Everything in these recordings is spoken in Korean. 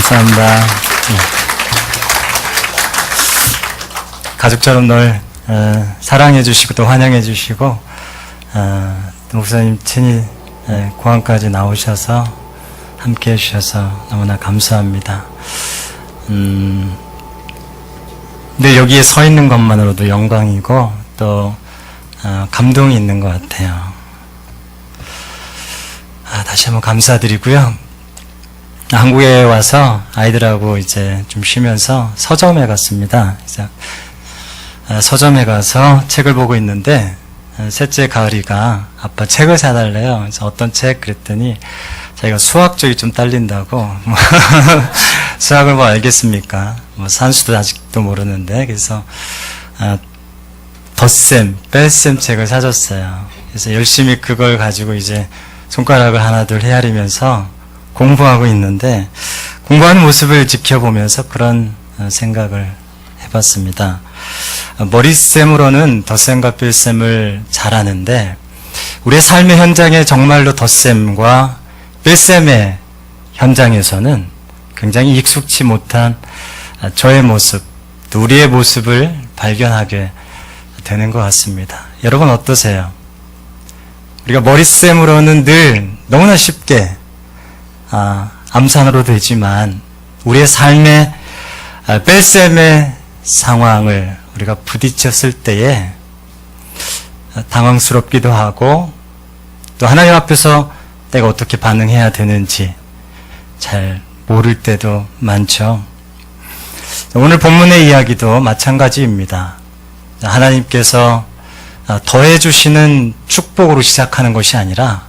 감사합니다. 가족처럼 널 사랑해 주시고 또 환영해 주시고 목사님 친히 공항까지 나오셔서 함께 해주셔서 너무나 감사합니다. 근데 여기에 서 있는 것만으로도 영광이고 또 감동이 있는 것 같아요. 다시 한번 감사드리고요. 한국에 와서 아이들하고 이제 좀 쉬면서 서점에 갔습니다. 그래서 서점에 가서 책을 보고 있는데 셋째 가을이가 아빠 책을 사달래요. 그래서 어떤 책? 그랬더니 자기가 수학 쪽이 좀 딸린다고 수학을 뭐 알겠습니까? 뭐 산수도 아직도 모르는데 그래서 덧셈, 뺄셈 책을 사줬어요. 그래서 열심히 그걸 가지고 이제 손가락을 하나둘 헤아리면서 공부하고 있는데 공부하는 모습을 지켜보면서 그런 생각을 해봤습니다. 머리셈으로는 덧셈과 뺄셈을 잘하는데 우리의 삶의 현장에 정말로 덧셈과 뺄셈의 현장에서는 굉장히 익숙치 못한 저의 모습, 또 우리의 모습을 발견하게 되는 것 같습니다. 여러분 어떠세요? 우리가 머리셈으로는 늘 너무나 쉽게 암산으로 되지만 우리의 삶의 뺄셈의 상황을 우리가 부딪혔을 때에 당황스럽기도 하고 또 하나님 앞에서 내가 어떻게 반응해야 되는지 잘 모를 때도 많죠. 오늘 본문의 이야기도 마찬가지입니다. 하나님께서 더해주시는 축복으로 시작하는 것이 아니라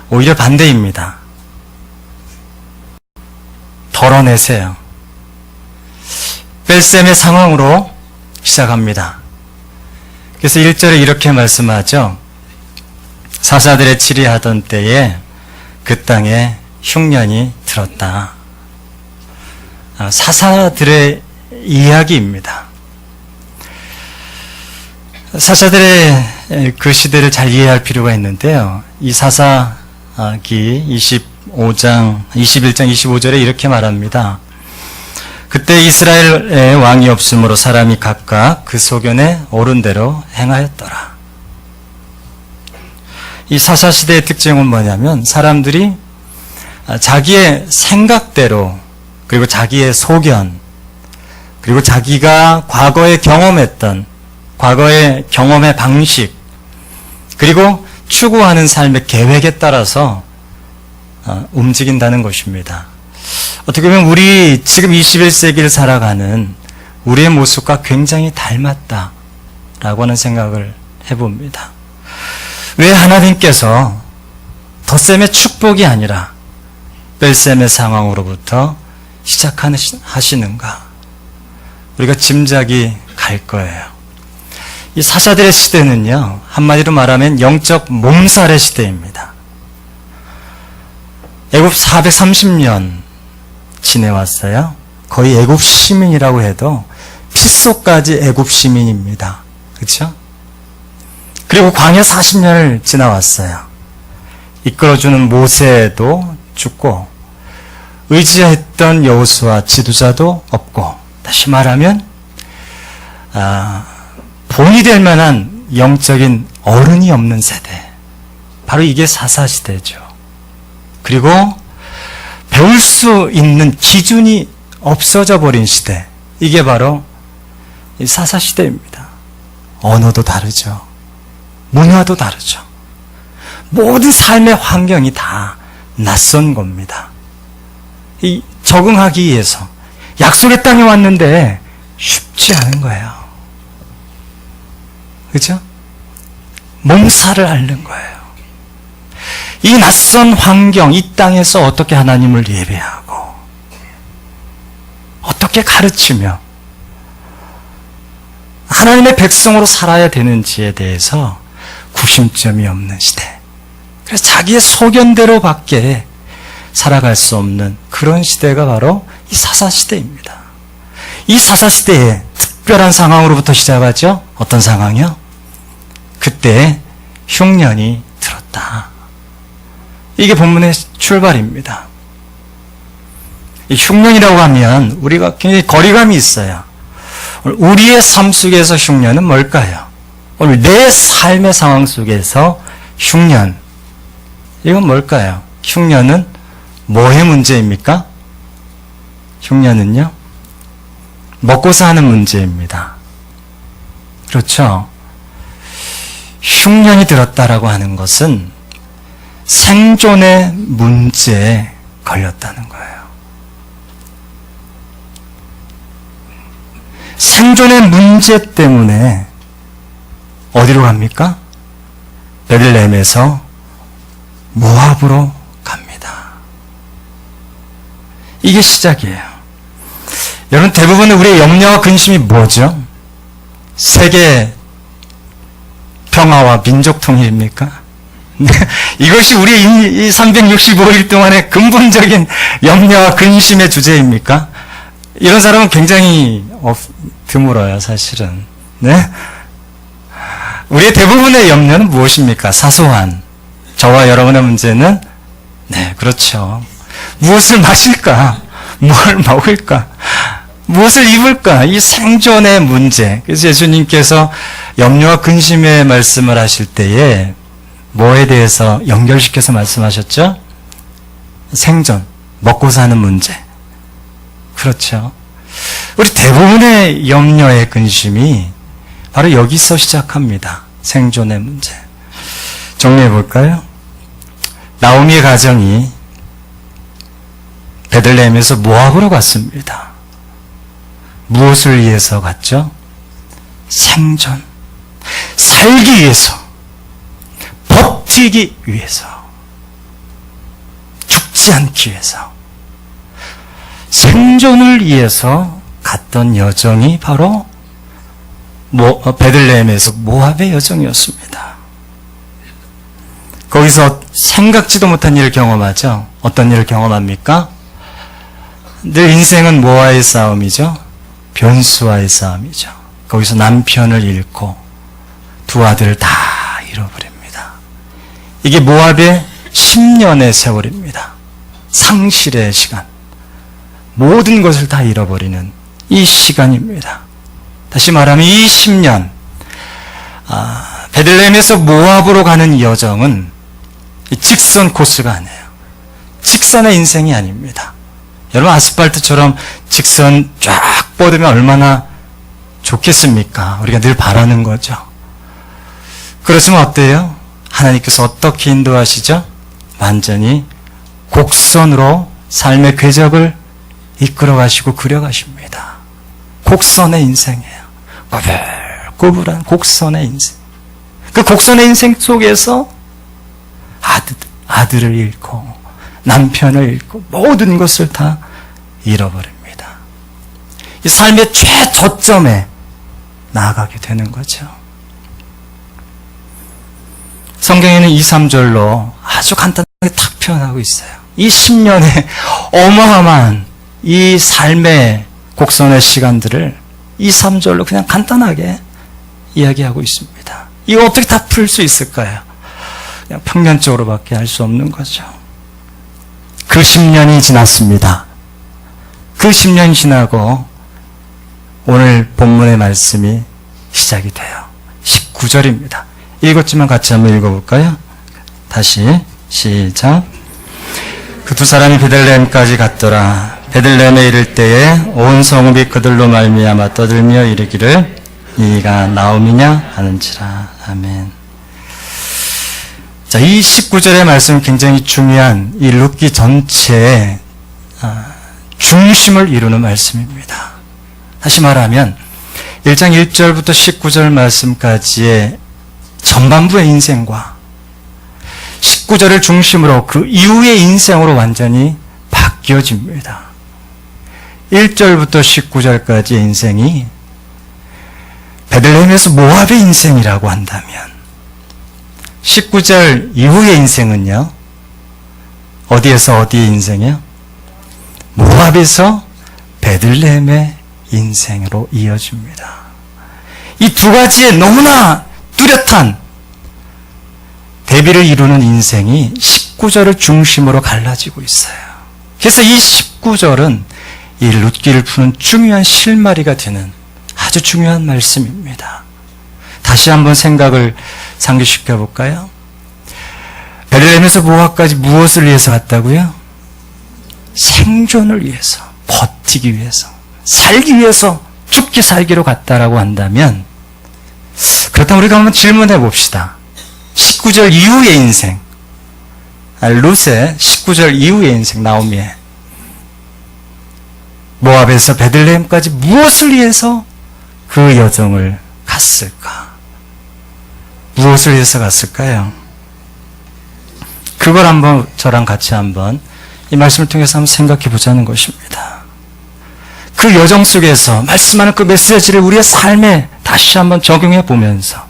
오히려 반대입니다. 덜어내세요. 뺄셈의 상황으로 시작합니다. 그래서 1절에 이렇게 말씀하죠. 사사들의 치리하던 때에 그 땅에 흉년이 들었다. 사사들의 이야기입니다. 사사들의 그 시대를 잘 이해할 필요가 있는데요. 이 사사기 21장 25절에 이렇게 말합니다. 그때 이스라엘에 왕이 없으므로 사람이 각각 그 소견에 옳은 대로 행하였더라. 이 사사시대의 특징은 뭐냐면 사람들이 자기의 생각대로 그리고 자기의 소견 그리고 자기가 과거에 경험했던 과거의 경험의 방식 그리고 추구하는 삶의 계획에 따라서 움직인다는 것입니다. 어떻게 보면 우리 지금 21세기를 살아가는 우리의 모습과 굉장히 닮았다라고 하는 생각을 해봅니다. 왜 하나님께서 덧셈의 축복이 아니라 뺄셈의 상황으로부터 시작하시는가? 우리가 짐작이 갈 거예요. 이 사사들의 시대는요, 한마디로 말하면 영적 몸살의 시대입니다. 애굽 430년 지내왔어요. 거의 애굽 시민이라고 해도 핏속까지 애굽 시민입니다. 그렇죠? 그리고 광야 40년을 지나왔어요. 이끌어주는 모세도 죽고 의지했던 여호수아 지도자도 없고 다시 말하면 본이 될 만한 영적인 어른이 없는 세대. 바로 이게 사사시대죠. 그리고 배울 수 있는 기준이 없어져 버린 시대. 이게 바로 이 사사시대입니다. 언어도 다르죠. 문화도 다르죠. 모든 삶의 환경이 다 낯선 겁니다. 이 적응하기 위해서 약속의 땅에 왔는데 쉽지 않은 거예요. 그죠? 몸살을 앓는 거예요. 이 낯선 환경, 이 땅에서 어떻게 하나님을 예배하고 어떻게 가르치며 하나님의 백성으로 살아야 되는지에 대해서 구심점이 없는 시대. 그래서 자기의 소견대로 밖에 살아갈 수 없는 그런 시대가 바로 이 사사시대입니다. 이 사사시대에 특별한 상황으로부터 시작하죠. 어떤 상황이요? 그때 흉년이 들었다. 이게 본문의 출발입니다. 이 흉년이라고 하면 우리가 굉장히 거리감이 있어요. 우리의 삶 속에서 흉년은 뭘까요? 오늘 내 삶의 상황 속에서 흉년, 이건 뭘까요? 흉년은 뭐의 문제입니까? 흉년은요, 먹고 사는 문제입니다. 그렇죠? 흉년이 들었다라고 하는 것은 생존의 문제에 걸렸다는 거예요. 생존의 문제 때문에 어디로 갑니까? 베들레헴에서 모압으로 갑니다. 이게 시작이에요. 여러분, 대부분의 우리의 염려와 근심이 뭐죠? 세계 평화와 민족 통일입니까? 이것이 우리 이 365일 동안의 근본적인 염려와 근심의 주제입니까? 이런 사람은 굉장히 드물어요, 사실은. 네? 우리의 대부분의 염려는 무엇입니까? 사소한. 저와 여러분의 문제는, 네, 그렇죠. 무엇을 마실까? 뭘 먹을까? 무엇을 입을까? 이 생존의 문제. 그래서 예수님께서 염려와 근심의 말씀을 하실 때에 뭐에 대해서 연결시켜서 말씀하셨죠? 생존, 먹고 사는 문제. 그렇죠. 우리 대부분의 염려의 근심이 바로 여기서 시작합니다. 생존의 문제. 정리해 볼까요? 나오미의 가정이 베들레헴에서 모압으로 갔습니다. 무엇을 위해서 갔죠? 생존. 살기 위해서. 버티기 위해서. 죽지 않기 위해서. 생존을 위해서 갔던 여정이 바로 베들레헴에서 모압의 여정이었습니다. 거기서 생각지도 못한 일을 경험하죠. 어떤 일을 경험합니까? 늘 인생은 뭐와의 싸움이죠? 변수와의 싸움이죠. 거기서 남편을 잃고 두 아들을 다 잃어버립니다. 이게 모압의 10년의 세월입니다. 상실의 시간. 모든 것을 다 잃어버리는 이 시간입니다. 다시 말하면 이 10년, 베들레헴에서 모압으로 가는 여정은 직선 코스가 아니에요. 직선의 인생이 아닙니다. 여러분, 아스팔트처럼 직선 쫙 뻗으면 얼마나 좋겠습니까? 우리가 늘 바라는 거죠. 그렇지만 어때요? 하나님께서 어떻게 인도하시죠? 완전히 곡선으로 삶의 궤적을 이끌어 가시고 그려 가십니다. 곡선의 인생이에요. 꼬불꼬불한 곡선의 인생. 그 곡선의 인생 속에서 아들을 잃고 남편을 잃고 모든 것을 다 잃어버립니다. 이 삶의 최저점에 나아가게 되는 거죠. 성경에는 2, 3절로 아주 간단하게 탁 표현하고 있어요. 이 10년의 어마어마한 이 삶의 곡선의 시간들을 2, 3절로 그냥 간단하게 이야기하고 있습니다. 이거 어떻게 다 풀 수 있을까요? 그냥 평면적으로밖에 할 수 없는 거죠. 그 10년이 지났습니다. 그 10년이 지나고 오늘 본문의 말씀이 시작이 돼요. 19절입니다. 읽었지만 같이 한번 읽어볼까요? 다시 시작. 그 두 사람이 베들레헴까지 갔더라. 베들레헴에 이를 때에 온 성읍이 그들로 말미암아 떠들며 이르기를 네가 나오미냐 하는지라. 아멘. 자, 이 19절의 말씀은 굉장히 중요한 이 룻기 전체의 중심을 이루는 말씀입니다. 다시 말하면 1장 1절부터 19절 말씀까지의 전반부의 인생과 19절을 중심으로 그 이후의 인생으로 완전히 바뀌어집니다. 1절부터 19절까지의 인생이 베들레헴에서 모압의 인생이라고 한다면 19절 이후의 인생은요, 어디에서 어디의 인생이요? 모압에서 베들레헴의 인생으로 이어집니다. 이 두 가지의 너무나 뚜렷한 대비를 이루는 인생이 19절을 중심으로 갈라지고 있어요. 그래서 이 19절은 이 룻기를 푸는 중요한 실마리가 되는 아주 중요한 말씀입니다. 다시 한번 생각을 상기시켜 볼까요? 베들레헴에서 모압까지 무엇을 위해서 갔다고요? 생존을 위해서, 버티기 위해서, 살기 위해서 죽기 살기로 갔다라고 한다면, 그렇다면 우리가 한번 질문해 봅시다. 19절 이후의 인생, 룻의 19절 이후의 인생, 나오미의 모압에서 베들레헴까지 무엇을 위해서 그 여정을 갔을까? 무엇을 위해서 갔을까요? 그걸 한번 저랑 같이 한번 이 말씀을 통해서 한번 생각해 보자는 것입니다. 그 여정 속에서 말씀하는 그 메시지를 우리의 삶에 다시 한번 적용해 보면서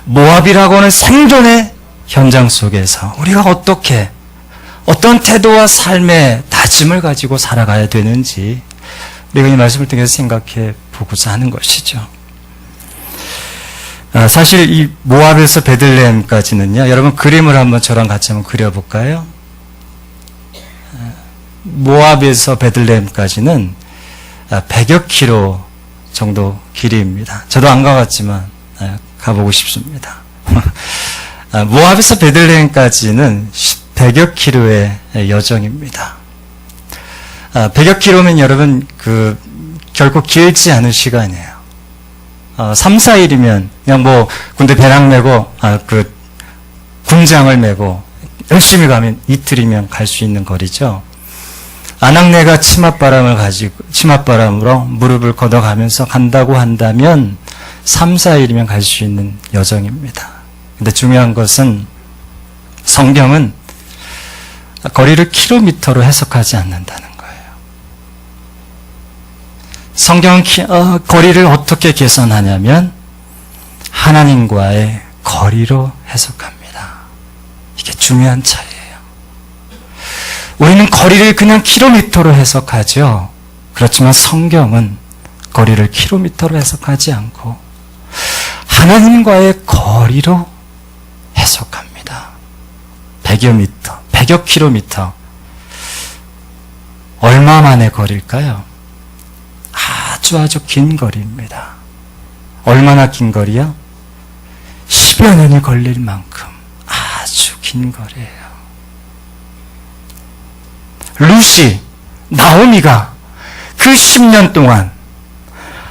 모압이라고 하는 생존의 현장 속에서 우리가 어떻게 어떤 태도와 삶의 다짐을 가지고 살아가야 되는지 우리가 이 말씀을 통해서 생각해 보고자 하는 것이죠. 사실 이 모압에서 베들레헴까지는요, 여러분 그림을 한번 저랑 같이 한번 그려볼까요? 모압에서 베들레헴까지는 100여 킬로 정도 길이입니다. 저도 안 가봤지만 가보고 싶습니다. 모압에서 베들레헴까지는 100여 킬로의 여정입니다. 100여 킬로면 여러분 결코 길지 않은 시간이에요. 3, 4일이면 그냥 뭐 군대 배낭 메고 군장을 메고 열심히 가면 이틀이면 갈 수 있는 거리죠. 아낙네가 치맛바람으로 무릎을 걷어가면서 간다고 한다면 3, 4일이면 갈 수 있는 여정입니다. 근데 중요한 것은 성경은 거리를 킬로미터로 해석하지 않는다는 거예요. 성경은 거리를 어떻게 계산하냐면 하나님과의 거리로 해석합니다. 이게 중요한 차이예요. 우리는 거리를 그냥 킬로미터로 해석하죠. 그렇지만 성경은 거리를 킬로미터로 해석하지 않고 하나님과의 거리로 해석합니다. 100여 미터, 100여 킬로미터. 얼마만의 거리일까요? 아주 긴 거리입니다. 얼마나 긴 거리요? 10여 년이 걸릴 만큼 아주 긴 거리예요. 룻이, 나오미가 그 10년 동안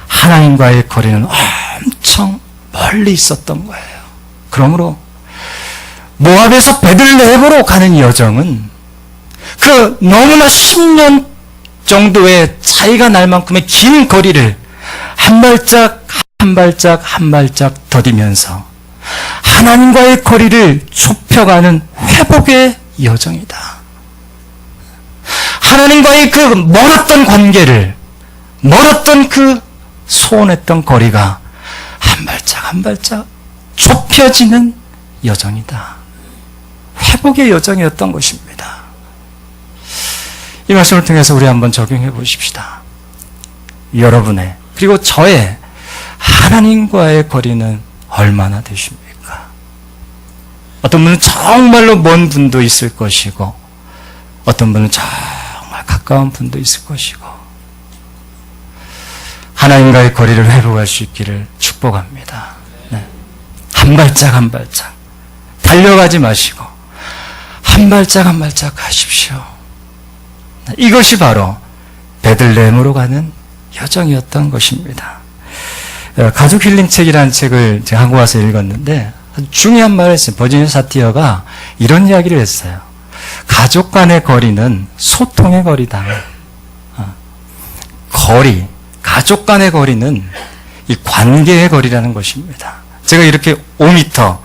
하나님과의 거리는 엄청 멀리 있었던 거예요. 그러므로 모압에서 베들레헴으로 가는 여정은 그 너무나 10년 정도의 차이가 날 만큼의 긴 거리를 한 발짝 한 발짝 더디면서 하나님과의 거리를 좁혀가는 회복의 여정이다. 하나님과의 그 멀었던 관계를, 멀었던 그 소원했던 거리가 한 발짝 좁혀지는 여정이다. 회복의 여정이었던 것입니다. 이 말씀을 통해서 우리 한번 적용해 보십시다. 여러분의 그리고 저의 하나님과의 거리는 얼마나 되십니까? 어떤 분은 정말로 먼 분도 있을 것이고 어떤 분은 정말 가까운 분도 있을 것이고 하나님과의 거리를 회복할 수 있기를 축복합니다. 네. 한 발짝 달려가지 마시고 한 발짝 가십시오. 이것이 바로 베들레헴으로 가는 여정이었던 것입니다. 가족 힐링 책이라는 책을 제가 한국 와서 읽었는데 아주 중요한 말을 했어요. 버지니아 사티어가 이런 이야기를 했어요. 가족 간의 거리는 소통의 거리다. 가족 간의 거리는 이 관계의 거리라는 것입니다. 제가 이렇게 5m,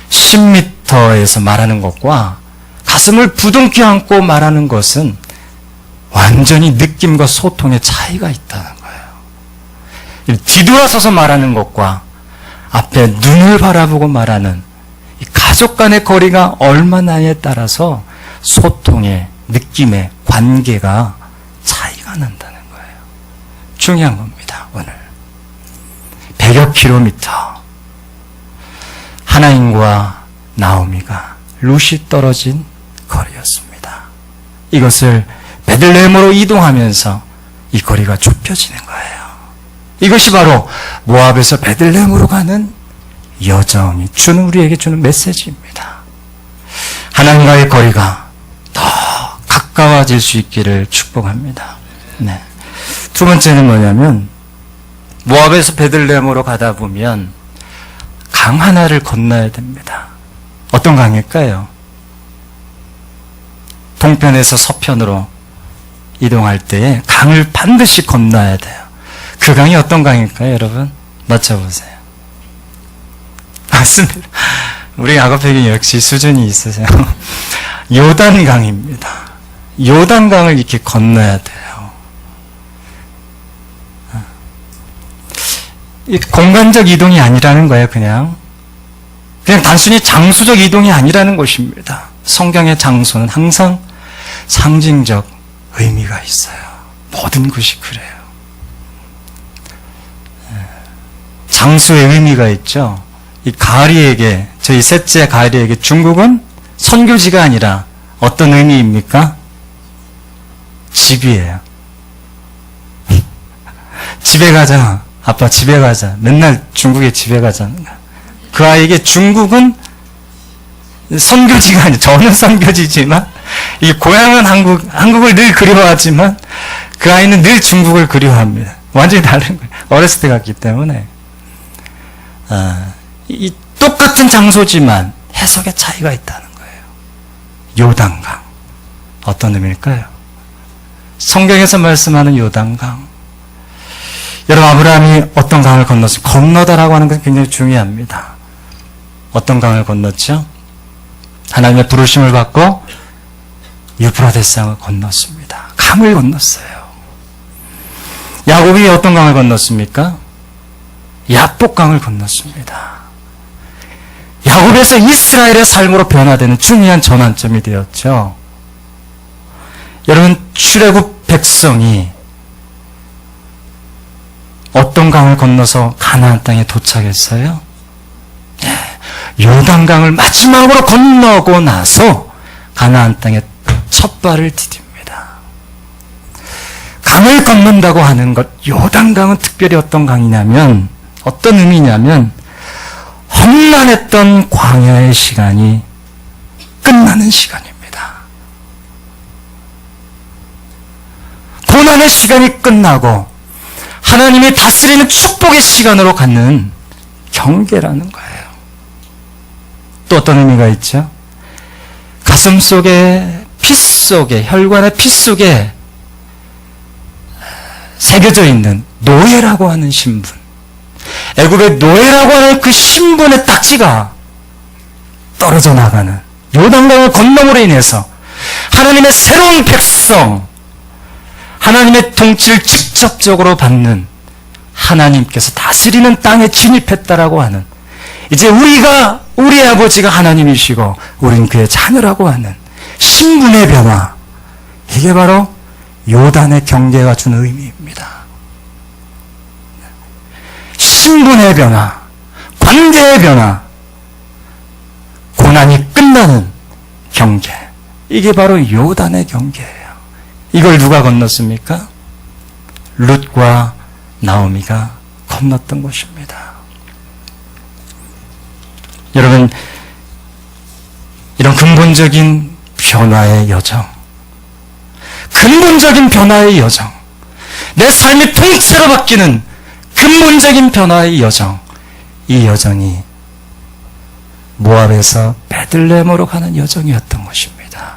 10m에서 말하는 것과 가슴을 부둥켜 안고 말하는 것은 완전히 느낌과 소통의 차이가 있다는 거예요. 뒤돌아서서 말하는 것과 앞에 눈을 바라보고 말하는 이 가족 간의 거리가 얼마나에 따라서 소통의 느낌의 관계가 차이가 난다는 거예요. 중요한 겁니다. 오늘 100여 킬로미터 하나님과 나오미가 룻이 떨어진 거리였습니다. 이것을 베들레헴으로 이동하면서 이 거리가 좁혀지는 거예요. 이것이 바로 모압에서 베들레헴으로 가는 여정이 우리에게 주는 메시지입니다. 하나님과의 거리가 더 가까워질 수 있기를 축복합니다. 네. 두 번째는 뭐냐면 모압에서 베들레헴으로 가다 보면 강 하나를 건너야 됩니다. 어떤 강일까요? 동편에서 서편으로 이동할 때에 강을 반드시 건너야 돼요. 그 강이 어떤 강일까요, 여러분? 맞춰보세요. 맞습니다. 우리 야곱에게 역시 수준이 있으세요. 요단강입니다. 요단강을 이렇게 건너야 돼요. 이 공간적 이동이 아니라는 거예요, 그냥 단순히 장소적 이동이 아니라는 것입니다. 성경의 장소는 항상 상징적 의미가 있어요. 모든 것이 그래요. 장소의 의미가 있죠. 이 가을이에게, 저희 셋째 가을이에게 중국은 선교지가 아니라 어떤 의미입니까? 집이에요. 집에 가자. 아빠 집에 가자. 맨날 중국에 집에 가자는 거야. 그 아이에게 중국은 선교지가 아니에요. 저는 선교지지만 이 고향은 한국을 늘 그리워하지만 그 아이는 늘 중국을 그리워합니다. 완전히 다른 거예요. 어렸을 때 갔기 때문에 이 똑같은 장소지만 해석의 차이가 있다는 거예요. 요단강 어떤 의미일까요? 성경에서 말씀하는 요단강, 여러분 아브라함이 어떤 강을 건넜습니까? 건너다라고 하는 것은 굉장히 중요합니다. 어떤 강을 건넜죠? 하나님의 부르심을 받고 유프라데스 강을 건넜습니다. 강을 건넜어요. 야곱이 어떤 강을 건넜습니까? 야복강을 건넜습니다. 야곱에서 이스라엘의 삶으로 변화되는 중요한 전환점이 되었죠. 여러분 출애굽 백성이 어떤 강을 건너서 가나안 땅에 도착했어요? 요단강을 마지막으로 건너고 나서 가나안 땅에 첫 발을 디딥니다. 강을 건넌다고 하는 것, 요단강은 특별히 어떤 강이냐면, 어떤 의미냐면 험난했던 광야의 시간이 끝나는 시간입니다. 고난의 시간이 끝나고 하나님이 다스리는 축복의 시간으로 갖는 경계라는 거예요. 또 어떤 의미가 있죠? 가슴 속에, 피 속에, 혈관의 피 속에 새겨져 있는 노예라고 하는 신분, 애굽의 노예라고 하는 그 신분의 딱지가 떨어져 나가는 요단강을 건너므로 인해서 하나님의 새로운 백성, 하나님의 통치를 직접적으로 받는, 하나님께서 다스리는 땅에 진입했다라고 하는, 이제 우리 아버지가 하나님이시고 우리는 그의 자녀라고 하는 신분의 변화, 이게 바로 요단의 경계가 주는 의미입니다. 신분의 변화, 관계의 변화, 고난이 끝나는 경계, 이게 바로 요단의 경계예요. 이걸 누가 건넜습니까? 룻과 나오미가 건넜던 것입니다. 여러분, 이런 근본적인 변화의 여정, 근본적인 변화의 여정, 내 삶이 통째로 바뀌는 근본적인 변화의 여정, 이 여정이 모압에서 베들레헴으로 가는 여정이었던 것입니다.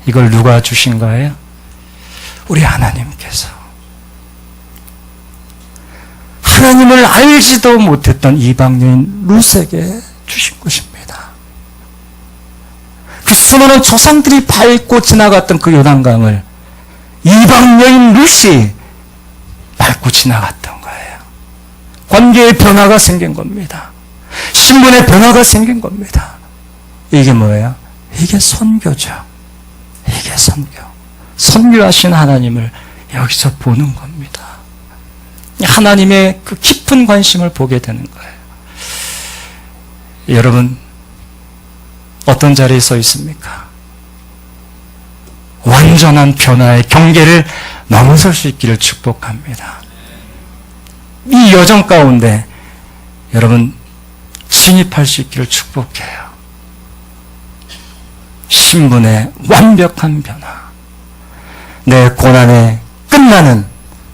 이걸 누가 주신 거예요? 우리 하나님께서. 하나님을 알지도 못했던 이방여인 룻에게 주신 것입니다. 그 수많은 조상들이 밟고 지나갔던 그 요단강을 이방여인 룻이 밟고 지나갔던 거예요. 관계의 변화가 생긴 겁니다. 신분의 변화가 생긴 겁니다. 이게 뭐예요? 이게 선교죠. 이게 선교. 선교하신 하나님을 여기서 보는 겁니다. 하나님의 그 깊은 관심을 보게 되는 거예요. 여러분, 어떤 자리에 서 있습니까? 완전 완전한 변화의 경계를 넘어설 수 있기를 축복합니다. 이 여정 가운데 여러분 진입할 수 있기를 축복해요. 신분의 완벽한 변화, 내 고난에 끝나는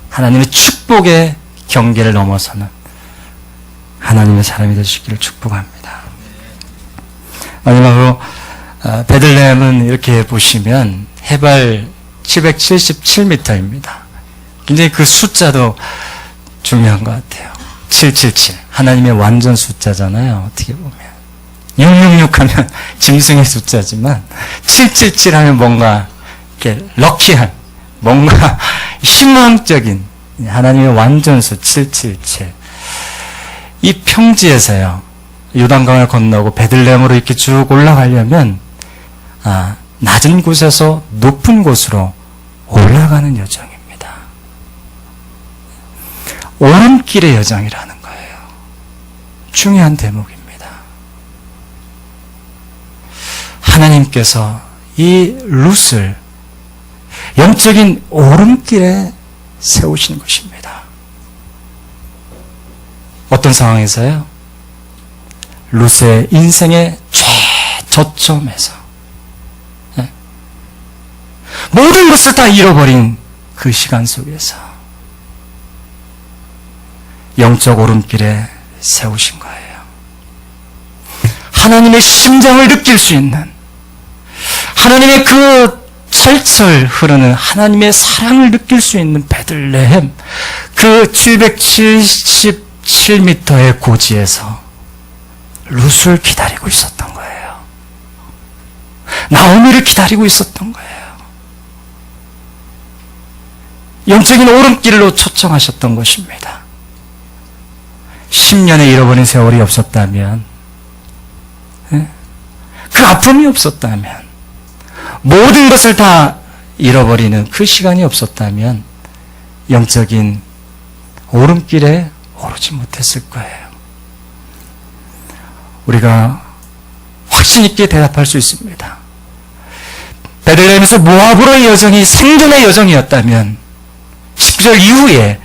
하나님의 축복의 경계를 넘어서는 하나님의 사람이 되시기를 축복합니다. 마지막으로 베들레헴은 이렇게 보시면 해발 777m입니다. 굉장히 그 숫자도 중요한 것 같아요. 777 하나님의 완전 숫자잖아요. 어떻게 보면 666 하면 짐승의 숫자지만 777 하면 뭔가 이렇게 럭키한, 뭔가 희망적인 하나님의 완전수 777. 이 평지에서요, 요단강을 건너고 베들레헴으로 이렇게 쭉 올라가려면 낮은 곳에서 높은 곳으로 올라가는 여정입니다. 오름길의 여정이라는 거예요. 중요한 대목입니다. 하나님께서 이 룻을 영적인 오름길에 세우신 것입니다. 어떤 상황에서요? 룻의 인생의 최저점에서 모든 것을 다 잃어버린 그 시간 속에서 영적 오름길에 세우신 거예요. 하나님의 심장을 느낄 수 있는, 하나님의 그 철철 흐르는 하나님의 사랑을 느낄 수 있는 베들레헴, 그 777m의 고지에서 룻을 기다리고 있었던 거예요. 나오미를 기다리고 있었던 거예요. 영적인 오름길로 초청하셨던 것입니다. 10년의 잃어버린 세월이 없었다면, 그 아픔이 없었다면, 모든 것을 다 잃어버리는 그 시간이 없었다면 영적인 오름길에 오르지 못했을 거예요. 우리가 확신 있게 대답할 수 있습니다. 베들레헴에서 모압으로의 여정이 생존의 여정이었다면 10절 이후에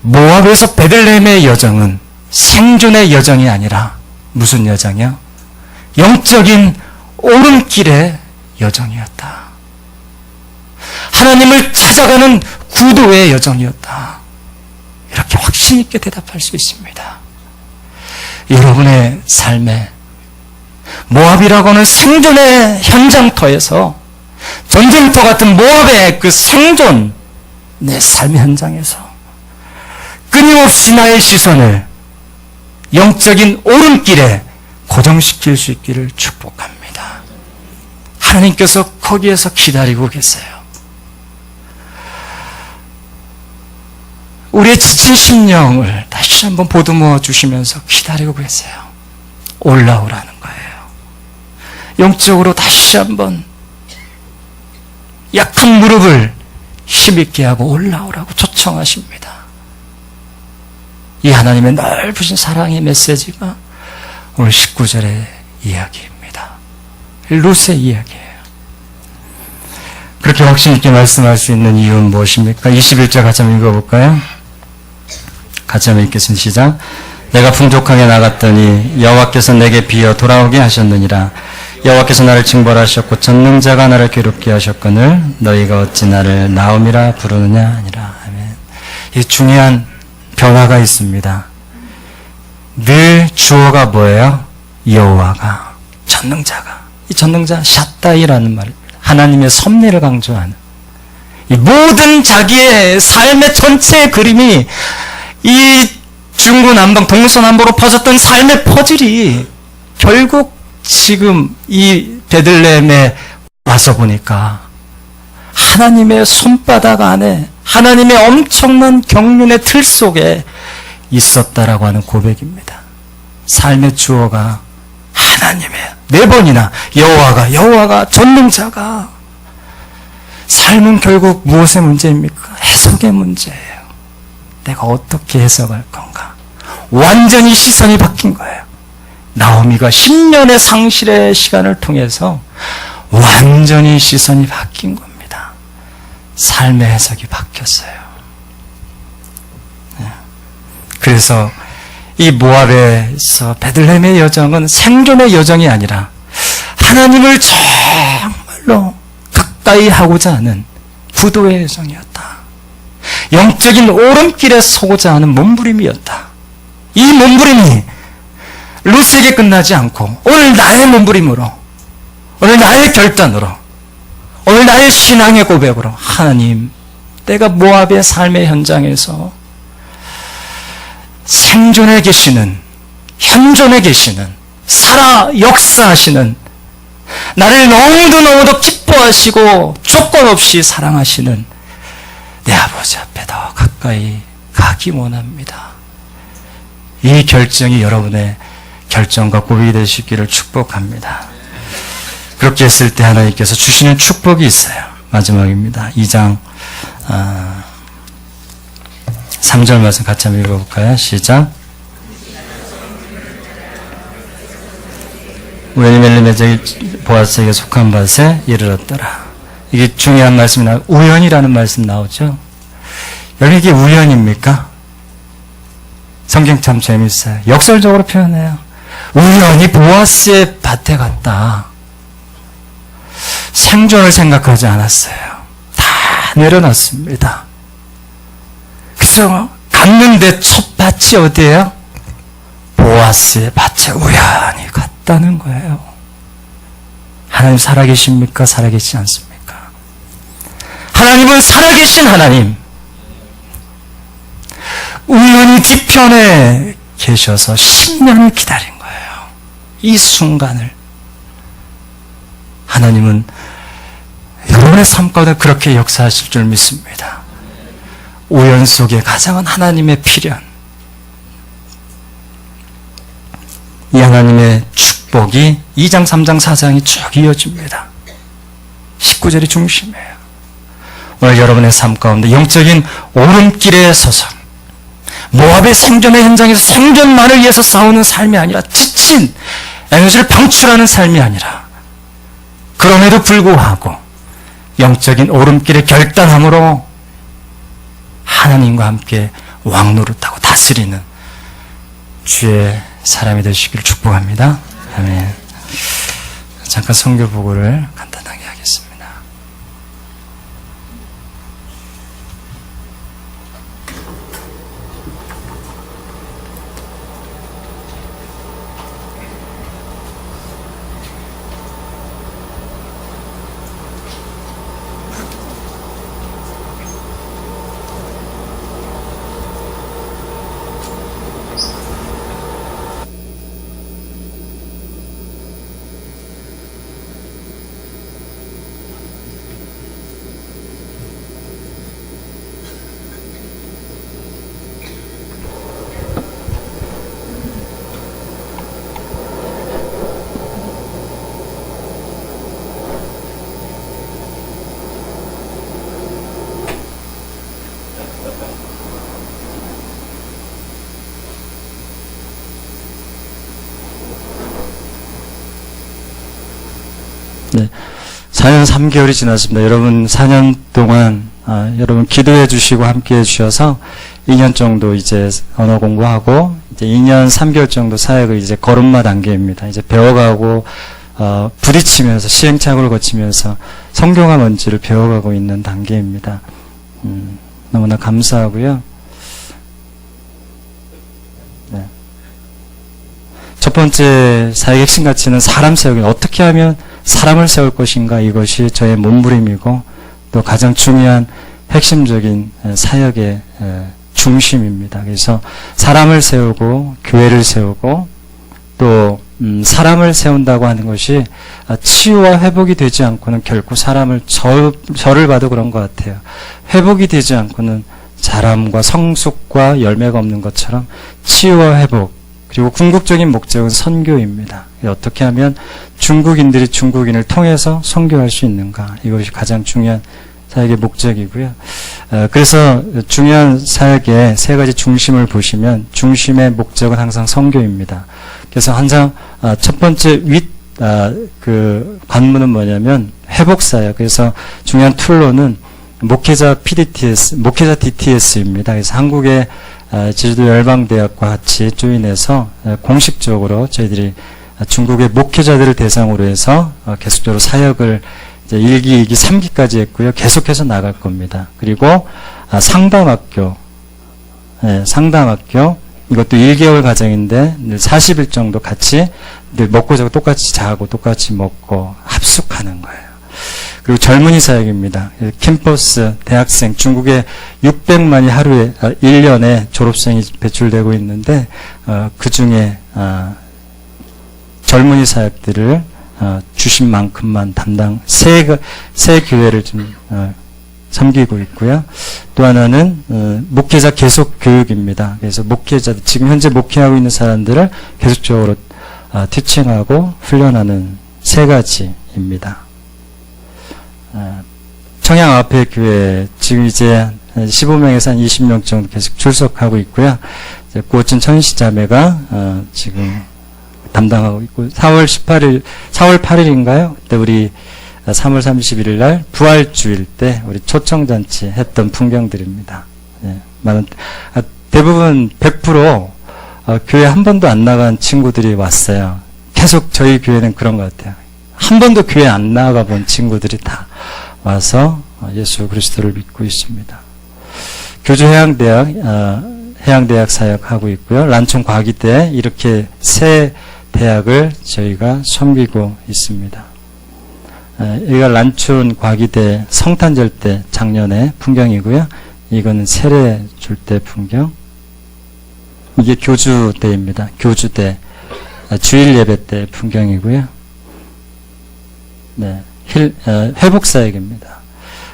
모압에서 베들레헴의 여정은 생존의 여정이 아니라 무슨 여정이요? 영적인 오름길의 여정이었다. 하나님을 찾아가는 구도의 여정이었다. 이렇게 확신 있게 대답할 수 있습니다. 여러분의 삶에 모압이라고 하는 생존의 현장터에서, 전쟁터 같은 모압의 그 생존, 내 삶의 현장에서 끊임없이 나의 시선을 영적인 오름길에 고정시킬 수 있기를 축복합니다. 하나님께서 거기에서 기다리고 계세요. 우리의 지친 심령을 다시 한번 보듬어 주시면서 기다리고 계세요. 올라오라는 거예요. 영적으로 다시 한번 약한 무릎을 힘있게 하고 올라오라고 초청하십니다. 이 하나님의 넓으신 사랑의 메시지가 오늘 19절의 이야기입니다. 룻의 이야기예요. 그렇게 확신 있게 말씀할 수 있는 이유는 무엇입니까? 21절 같이 한번 읽어볼까요? 같이 한번 읽겠습니다. 시작. 내가 풍족하게 나갔더니 여호와께서 내게 비어 돌아오게 하셨느니라. 여호와께서 나를 징벌하셨고 전능자가 나를 괴롭게 하셨거늘 너희가 어찌 나를 나옴이라 부르느냐 아니라. 아멘. 이 중요한 변화가 있습니다. 늘 주어가 뭐예요? 여호와가, 전능자가. 이 전능자 샷다이라는 말입니다. 하나님의 섭리를 강조하는, 이 모든 자기의 삶의 전체의 그림이 이 중구난방 동서남북으로 퍼졌던 삶의 퍼즐이 결국 지금 이 베들레헴에 와서 보니까 하나님의 손바닥 안에, 하나님의 엄청난 경륜의 틀 속에 있었다라고 하는 고백입니다. 삶의 주어가 하나님의, 네 번이나 여호와가 전능자가. 삶은 결국 무엇의 문제입니까? 해석의 문제예요. 내가 어떻게 해석할 건가? 완전히 시선이 바뀐 거예요. 나오미가 10년의 상실의 시간을 통해서 완전히 시선이 바뀐 겁니다. 삶의 해석이 바뀌었어요. 그래서 이 모압에서 베들레헴의 여정은 생존의 여정이 아니라 하나님을 정말로 가까이 하고자 하는 부도의 여정이었다. 영적인 오름길에 서고자 하는 몸부림이었다. 이 몸부림이 룻에게 끝나지 않고 오늘 나의 몸부림으로, 오늘 나의 결단으로, 오늘 나의 신앙의 고백으로 하나님, 내가 모압의 삶의 현장에서 생존에 계시는, 현존에 계시는, 살아 역사하시는, 나를 너무도 기뻐하시고 조건 없이 사랑하시는 내 아버지 앞에 더 가까이 가기 원합니다. 이 결정이 여러분의 결정과 고백이 되시기를 축복합니다. 그렇게 했을 때 하나님께서 주시는 축복이 있어요. 마지막입니다. 2장 3절 말씀 같이 한번 읽어볼까요? 시작. 우연히 엘리멜렉이 보아스에게 속한 밭에 이르렀더라. 이게 중요한 말씀이 나오고, 우연이라는 말씀 나오죠. 여러분, 이게 우연입니까? 성경 참 재밌어요. 역설적으로 표현해요. 우연히 보아스의 밭에 갔다. 생존을 생각하지 않았어요. 다 내려놨습니다. 그래서 갔는데 첫 밭이 어디예요? 보아스의 밭에 우연히 갔다는 거예요. 하나님 살아계십니까? 살아계시지 않습니까? 하나님은 살아계신 하나님. 우연히 뒤편에 계셔서 10년을 기다린 거예요. 이 순간을. 하나님은 여러분의 삶 가운데 그렇게 역사하실 줄 믿습니다. 우연 속에 가장은 하나님의 필연. 이 하나님의 축복이 2장, 3장, 4장이 쭉 이어집니다. 19절이 중심이에요. 오늘 여러분의 삶 가운데 영적인 오름길에 서서 모압의 생존의 현장에서 생존만을 위해서 싸우는 삶이 아니라 지친 에너지를 방출하는 삶이 아니라 그럼에도 불구하고 영적인 오름길의 결단함으로 하나님과 함께 왕노릇하고 다스리는 주의 사람이 되시기를 축복합니다. 아멘. 잠깐 성경 보고를 간단하게 하겠습니다. 네, 4년 3개월이 지났습니다. 여러분 4년 동안 여러분 기도해 주시고 함께 해 주셔서 2년 정도 이제 언어 공부하고 이제 2년 3개월 정도 사역을 이제 걸음마 단계입니다. 이제 배워가고 부딪히면서 시행착오를 거치면서 성경화 뭔지를 배워가고 있는 단계입니다. 너무나 감사하고요. 네. 첫 번째 사역의 핵심 가치는 사람 세우기. 어떻게 하면 사람을 세울 것인가, 이것이 저의 몸부림이고 또 가장 중요한 핵심적인 사역의 중심입니다. 그래서 사람을 세우고 교회를 세우고 또 사람을 세운다고 하는 것이 치유와 회복이 되지 않고는 결코 사람을 저를 봐도 그런 것 같아요. 회복이 되지 않고는 자람과 성숙과 열매가 없는 것처럼 치유와 회복 그리고 궁극적인 목적은 선교입니다. 어떻게 하면 중국인들이 중국인을 통해서 선교할 수 있는가, 이것이 가장 중요한 사역의 목적이고요. 그래서 중요한 사역의 세 가지 중심을 보시면 중심의 목적은 항상 선교입니다. 그래서 항상 첫 번째 그 관문은 뭐냐면 회복사역. 그래서 중요한 툴로는 목회자 PDTS, 목회자 DTS입니다. 그래서 한국의 제주도 열방대학과 같이 조인해서 공식적으로 저희들이 중국의 목회자들을 대상으로 해서 계속적으로 사역을 이제 1기, 2기, 3기까지 했고요. 계속해서 나갈 겁니다. 그리고 상담학교, 상담학교, 이것도 1개월 과정인데 40일 정도 같이 먹고 자고 똑같이 자고 똑같이 먹고 합숙하는 거예요. 그리고 젊은이 사역입니다. 캠퍼스 대학생, 중국에 600만이 하루에 1년에 졸업생이 배출되고 있는데 그 중에 젊은이 사역들을 주신 만큼만 담당 세 교회를 좀 섬기고 있고요. 또 하나는 목회자 계속 교육입니다. 그래서 목회자들, 지금 현재 목회하고 있는 사람들을 계속적으로 티칭하고 훈련하는 3가지입니다. 청양 앞에 교회 지금 이제 15명에서 한 20명 정도 계속 출석하고 있고요. 이제 고친 천시자매가 지금 담당하고 있고 4월 8일인가요? 그때 우리 3월 31일 날 부활주일 때 우리 초청잔치 했던 풍경들입니다. 예, 많은 대부분 100% 교회 한 번도 안 나간 친구들이 왔어요. 계속 저희 교회는 그런 것 같아요. 한 번도 교회 안 나가 본 친구들이 다 와서 예수 그리스도를 믿고 있습니다. 교주 해양대학 사역하고 있고요. 란촌 과기대 이렇게 3대학을 저희가 섬기고 있습니다. 여기가 란촌 과기대 성탄절 때 작년에 풍경이고요. 이거는 세례 줄 때 풍경. 이게 교주대입니다. 교주대 주일 예배 때 풍경이고요. 네, 회복사역입니다.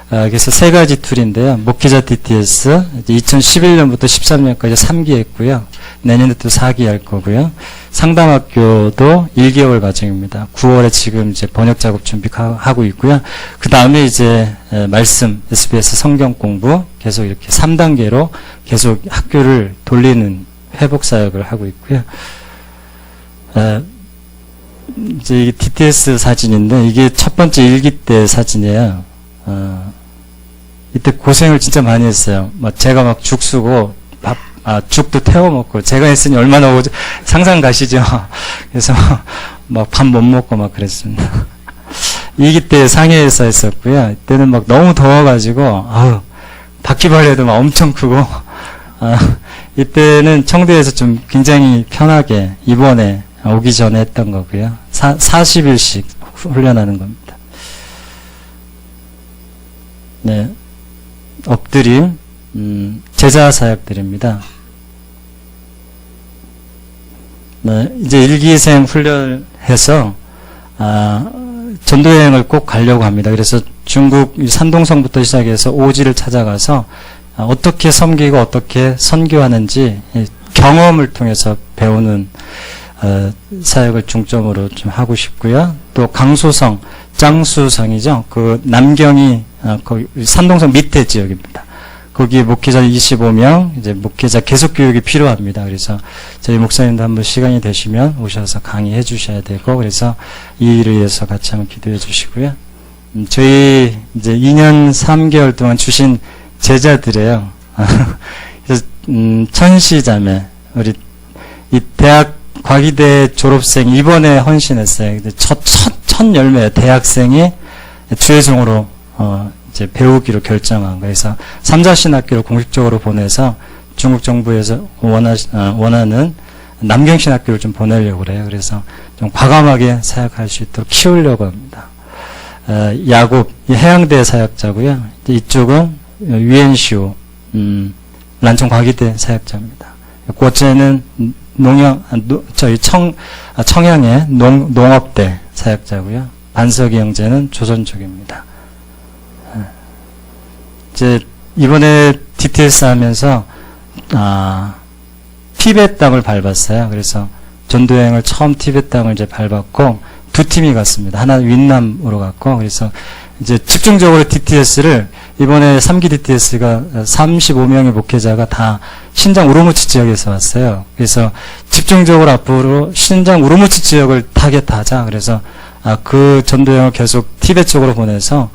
그래서 3가지 툴인데요. 목회자 DTS 2011년부터 13년까지 3기 했고요. 내년에 또 4기 할 거고요. 상담학교도 1개월 과정입니다. 9월에 지금 이제 번역 작업 준비하고 있고요. 그 다음에 이제 말씀, SBS 성경 공부 계속 이렇게 3단계로 계속 학교를 돌리는 회복사역을 하고 있고요. 이제 이게 DTS 사진인데 이게 첫 번째 1기 때 사진이에요. 이때 고생을 진짜 많이 했어요. 제가 막 죽 쓰고 죽도 태워 먹고 제가 했으니 얼마나 상상 가시죠. 그래서 막 밥 못 먹고 막 그랬습니다. 2기 때 상해에서 했었고요. 이때는 막 너무 더워가지고 바퀴벌레도 막 엄청 크고 이때는 청도에서 좀 굉장히 편하게 이번에 오기 전에 했던 거고요. 40일씩 훈련하는 겁니다. 네, 엎드림, 제자 사역들입니다. 네, 이제 1기생 훈련해서 전도여행을 꼭 가려고 합니다. 그래서 중국 산동성부터 시작해서 오지를 찾아가서 어떻게 섬기고 어떻게 선교하는지 경험을 통해서 배우는 사역을 중점으로 좀 하고 싶고요. 또 강소성, 짱수성이죠. 그 남경이 거기 산동성 밑에 지역입니다. 거기에 목회자 25명, 이제 목회자 계속 교육이 필요합니다. 그래서 저희 목사님도 한번 시간이 되시면 오셔서 강의해 주셔야 되고, 그래서 이 일을 위해서 같이 한번 기도해 주시고요. 저희 이제 2년 3개월 동안 주신 제자들이에요. 그래서 천시자매, 우리 이 대학 과기대 졸업생 이번에 헌신했어요. 첫 열매예요. 대학생이 주회종으로 이제 배우기로 결정한 거예요. 그래서 삼자신학교를 공식적으로 보내서 중국 정부에서 원하는 남경신학교를 좀 보내려고 그래요. 그래서 좀 과감하게 사역할 수 있도록 키우려고 합니다. 야곱 해양대 사역자고요. 이쪽은 유엔시오 란촌 과기대 사역자입니다. 고째는 저희 청양의 농업대 사역자고요. 반석이 형제는 조선 쪽입니다. 이제 이번에 DTS 하면서 티벳 땅을 밟았어요. 그래서 전도여행을 처음 티벳 땅을 이제 밟았고 2팀이 갔습니다. 하나 윈남으로 갔고, 그래서 이제 집중적으로 DTS를 이번에 3기 DTS가 35명의 목회자가 다 신장 우르무치 지역에서 왔어요. 그래서 집중적으로 앞으로 신장 우르무치 지역을 타겟하자. 그래서 그 전도여행을 계속 티베트 쪽으로 보내서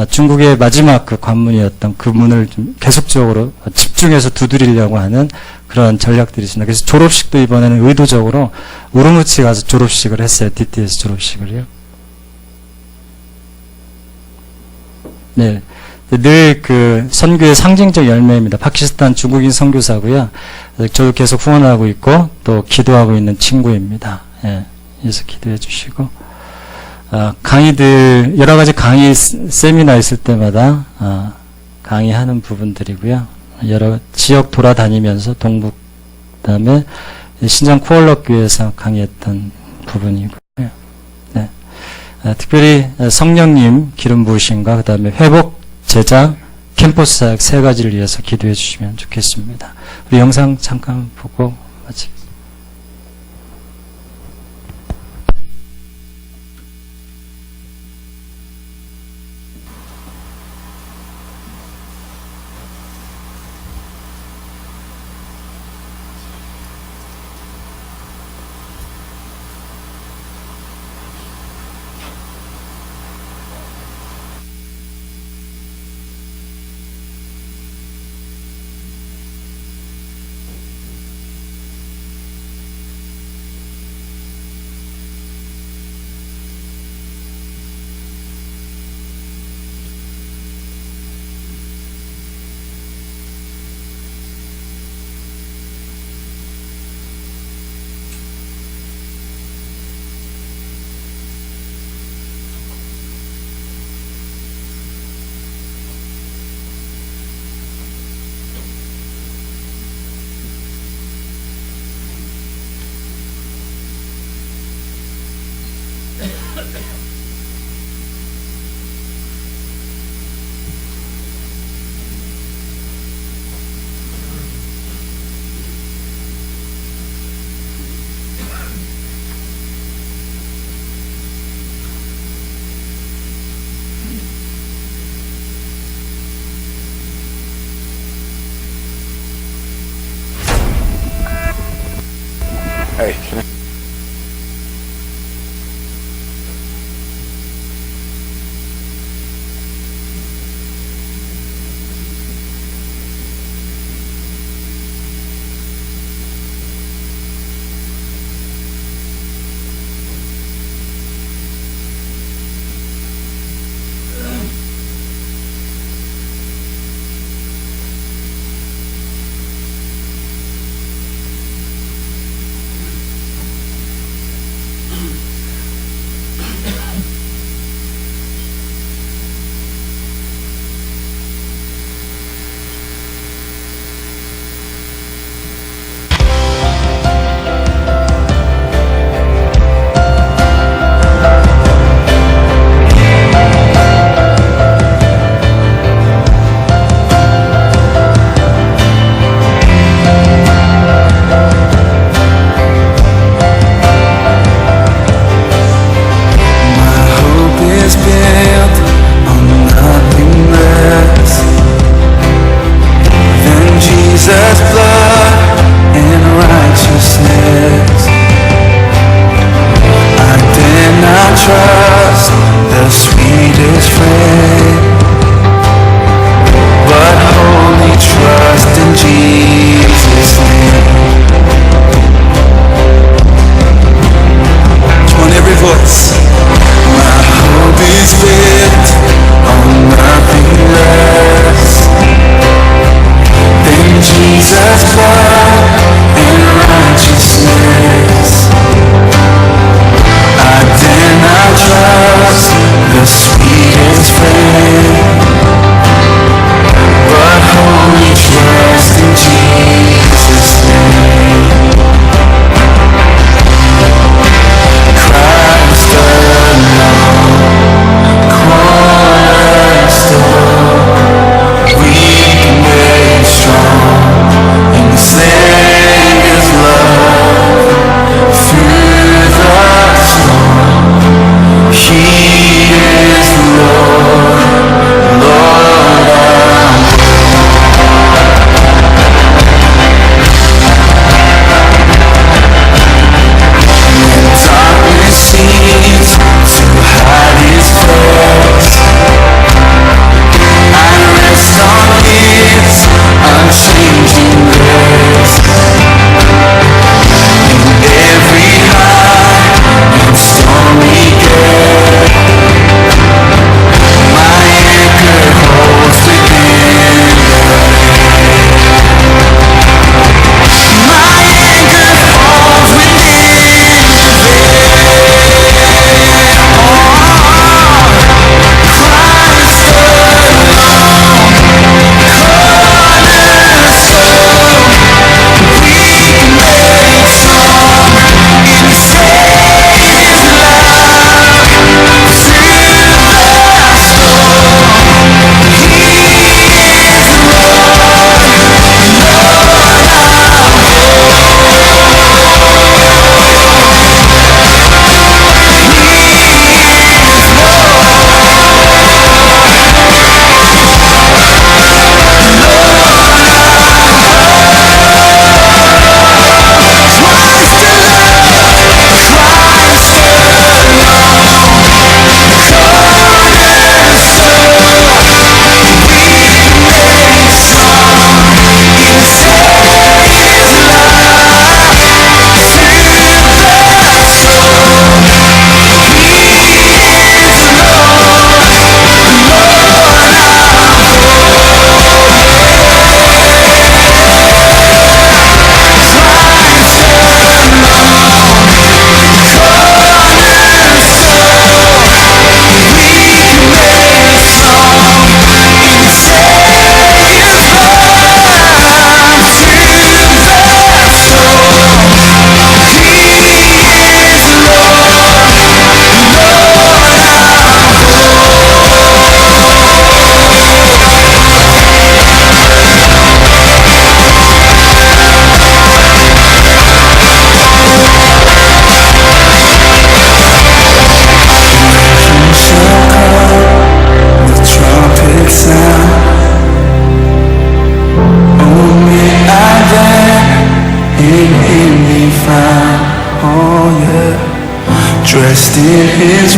중국의 마지막 그 관문이었던 그 문을 좀 계속적으로 집중해서 두드리려고 하는 그런 전략들이 있습니다. 그래서 졸업식도 이번에는 의도적으로 우르무치 가서 졸업식을 했어요. DTS 졸업식을요. 네. 늘 그 선교의 상징적 열매입니다. 파키스탄 중국인 선교사고요. 저도 계속 후원하고 있고 또 기도하고 있는 친구입니다. 예. 그래서 기도해 주시고 강의들 여러 가지 강의 세미나 있을 때마다 강의하는 부분들이고요. 여러 지역 돌아다니면서 동북 그다음에 신장 코얼럭 교회에서 강의했던 부분이고요. 네. 특별히 성령님 기름 부으심과 그다음에 회복 제자 캠퍼스 사역 세 가지를 위해서 기도해 주시면 좋겠습니다. 우리 영상 잠깐 보고 마치겠습니다. Hey, can I?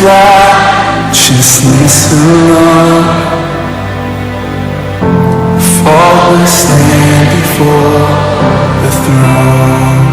righteousness alone. Faultless stand before the throne.